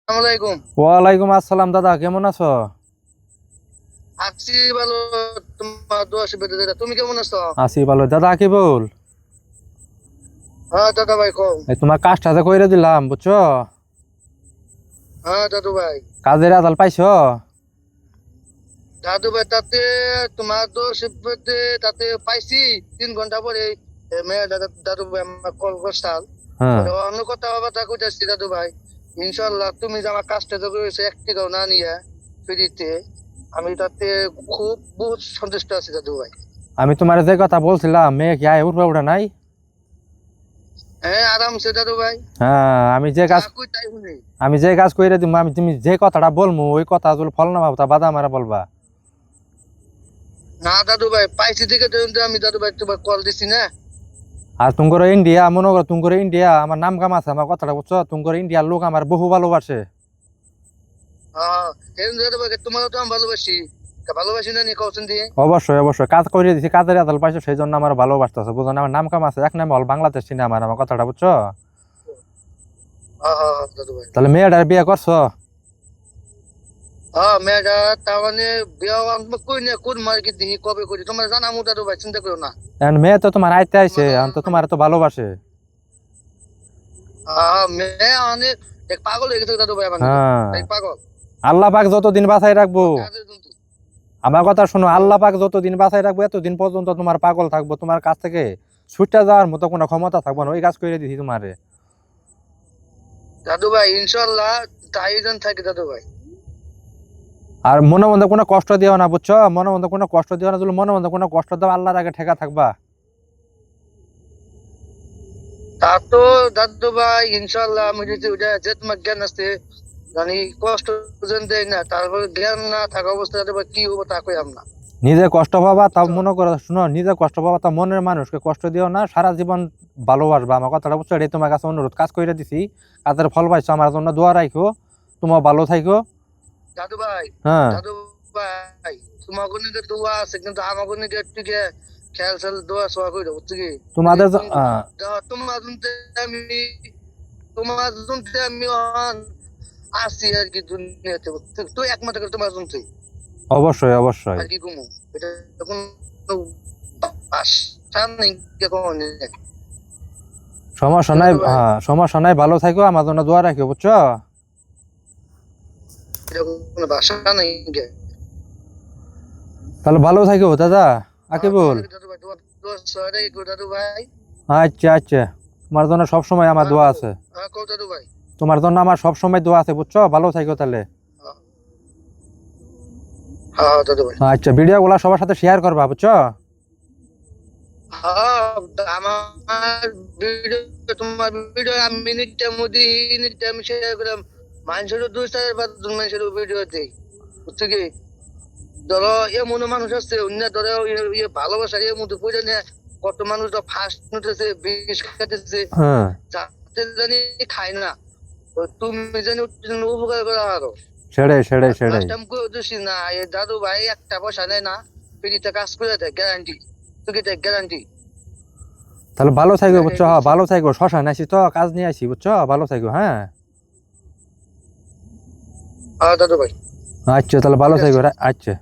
আলাইকুম। ওয়ালাইকুম আসসালাম। দাদা কেমন আছো? আছি ভালো। তোমার দোয়া আশীর্বাদে দাদা, তুমি কেমন আছো? আছি ভালো। দাদা কি বল? হ্যাঁ দাদা ভাই কও। এই তোমার কাজটা যে কইরা দিলাম বুঝছো? হ্যাঁ দাদু ভাই। কাজের আদাল পাইছো? দাদু ভাই তাতে তোমার দোয়া আশীর্বাদে তাতে পাইছি 3 ঘন্টা পরে। মেয়ে দাদু ভাই আমার কল করছাল। হ্যাঁ। অন্য কথা বাবা কইতাছি দাদু ভাই। ইনশাল্লাহ তুমি যে আমার কাজটা যে করেছো একটি গাও না নিয়ে ফ্রিতে, আমি তাতে খুব বহুত সন্তুষ্ট আছি দাদু ভাই। আমি তোমার যে কথা বলছিলাম মেয়ে কি আয় উঠবে উঠে নাই? হ্যাঁ আরামসে দাদু ভাই। হ্যাঁ, আমি যে যা কাজ কই তাই শুনি। আমি যে কাজ কইরা দিব, আমি তুমি যে কথাটা বলমু ওই কথা যদি ফল না ভাবতা বাদা মারা বলবা। না দাদু ভাই পাইছি দেখে তো আমি দাদু ভাই তোমার কল দিছি না। আর তুমগর ইন্ডিয়া মনে করো, তুমগর ইন্ডিয়া আমার নাম কাম আছে, আমার কথাটা বুঝছো? তুমগর ইন্ডিয়ার লোক আমার বহু ভালোবাসে। হ্যাঁ এরকম দাদু ভাই তোমারও তো আমি ভালোবাসি। তা ভালোবাসি না নি কৌশন দিয়ে। অবশ্যই অবশ্যই, কাজ করে দিছি, কাজের আদাল পাইছো সেই জন্য আমার ভালোবাসতেছে, বুঝো না? আমার নাম কাম আছে, এক নাম হল বাংলাদেশ সিনেমা, আমার কথাটা বুঝছো? হ্যাঁ হ্যাঁ হ্যাঁ, দাদু ভাই। তাহলে মেয়েটার বিয়ে করছো? হ্যাঁ মেয়েটা তার মানে বিয়ে কই না কোন মার্কেট দিয়ে কবে করি তোমার জানামু দাদু ভাই, চিন্তা করো না। এখন মেয়ে তো তোমার আইতে আইছে, তোমার এখন তো তোমার তো ভালোবাসে। হ্যাঁ মেয়ে অনেক এক পাগল হয়ে গেছে দাদু ভাই মানে তো। হ্যাঁ, এক পাগল। আল্লাহ পাক যতদিন বাঁচাই রাখবো, কাজের জন্তু। আমার কথা শোনো, হ্যাঁ, আল্লাহ পাক যতদিন বাঁচাই রাখবো এতদিন পর্যন্ত তোমার পাগল থাকবো, তোমার কাছ থেকে ছুটতে যাওয়ার মতো কোনো ক্ষমতা থাকবো না, ওই কাজ করে দিছি তোমারে। দাদু ভাই ইনশাল্লাহ তাই জন থাকে দাদু ভাই। আর মনে মধ্যে কোনো কষ্ট দিও না বুঝছো? মনে মধ্যে কোনো কষ্ট দিও না, যদি মনে মধ্যে কোনো কষ্ট দাও আল্লাহর আগে ঠেকা থাকবা। তা তো দাদু ভাই ইনশাল্লাহ আমি যদি ওটা যে তোমার জ্ঞান আছে জানি কষ্ট যেন দেয় না, তারপরে জ্ঞান না থাকা অবস্থা দাদু ভাই কি হবো তা কই আমরা। নিজে কষ্ট পাবা তাও বুঝছো? মনে করো, শুনো, নিজে কষ্ট পাবা তা মনের মানুষকে কষ্ট দিও না, সারা জীবন ভালোবাসবা, আমার কথাটা বুঝছো? এটাই তোমার কাছে অনুরোধ, কাজ করে দিছি, কাজের ফল পাইছো, আমার জন্য দোয়া রাখো, তোমার ভালো থাকো। দাদু ভাই। হ্যাঁ। দাদু ভাই তোমার কোনে দোয়া আছে কিন্তু আমার কোনে একটু খেয়াল খেয়াল দোয়া সোয়া করে বুঝছো কি। এই তোমাদের তোমার জন্য আমি তোমার জন্য আমি আছি আর কি দুনিয়াতে বুঝছো? তো একমাত্র করে তোমার জন্য অবশ্যই অবশ্যই। আর কি কমু। এটা কোনো আশা নেই কখন। সমস্যা নাই, দাদু ভাই হ্যাঁ সমস্যা নাই, ভালো থাকো, আমার জন্য দোয়া রাখো বুঝছো? এটা কোনো ভাষা নেই। তাহলে ভালো থাকো দাদা। আকিবুল। দাদু ভাই তোমার দোয়া সোয়া রাখো দাদু ভাই। আচ্ছা আচ্ছা, তোমার জন্য সব সময় আমার হ্যাঁ দোয়া দাদু। আছে। হ্যাঁ কও দাদু ভাই। তোমার জন্য আমার সব সময় দোয়া আছে বুঝছো? ভালো থাকো তাহলে। হ্যাঁ হ্যাঁ দাদু ভাই। আচ্ছা, ভিডিও গুলা সবার সাথে শেয়ার করবা বুঝছো? হ্যাঁ আমার ভিডিও তোমার ভিডিও আমি মিনিটটার মধ্যে মিনিটটা আমি শেয়ার করলাম। মানুষেরও 2-4 বার মানুষের ভিডিও দেই বুঝছো কি। ধরো এমন মানুষ আছে অন্য ধরো ভালোবাসার এর মধ্যে পড়ে নিয়ে কত মানুষ ফার্স্ট নিতেছে বিষ খাইতেছে হ্যাঁ। যাতে জানি খায় না। তো তুমি জানি উপকার করা আরো। সেটাই সেটাই আর সেটাই। লাস্ট টাইম করে দিছি না এই দাদু ভাই একটা পয়সা নেয় না, ফ্রিতে কাজ করে দেয় গ্যারান্টি। তুই দেয় গ্যারান্টি। তাহলে ভালো থাকো এটাই বুঝছো? হ্যাঁ বলছি। ভালো থাকো, শ্মশান আছি তো, কাজ নিয়ে আসি বুঝছো? ভালো থাকো, হ্যাঁ। দাদু ভাই। আচ্ছা তাহলে ভালো ঠিক থাকো, আছে। আচ্ছা।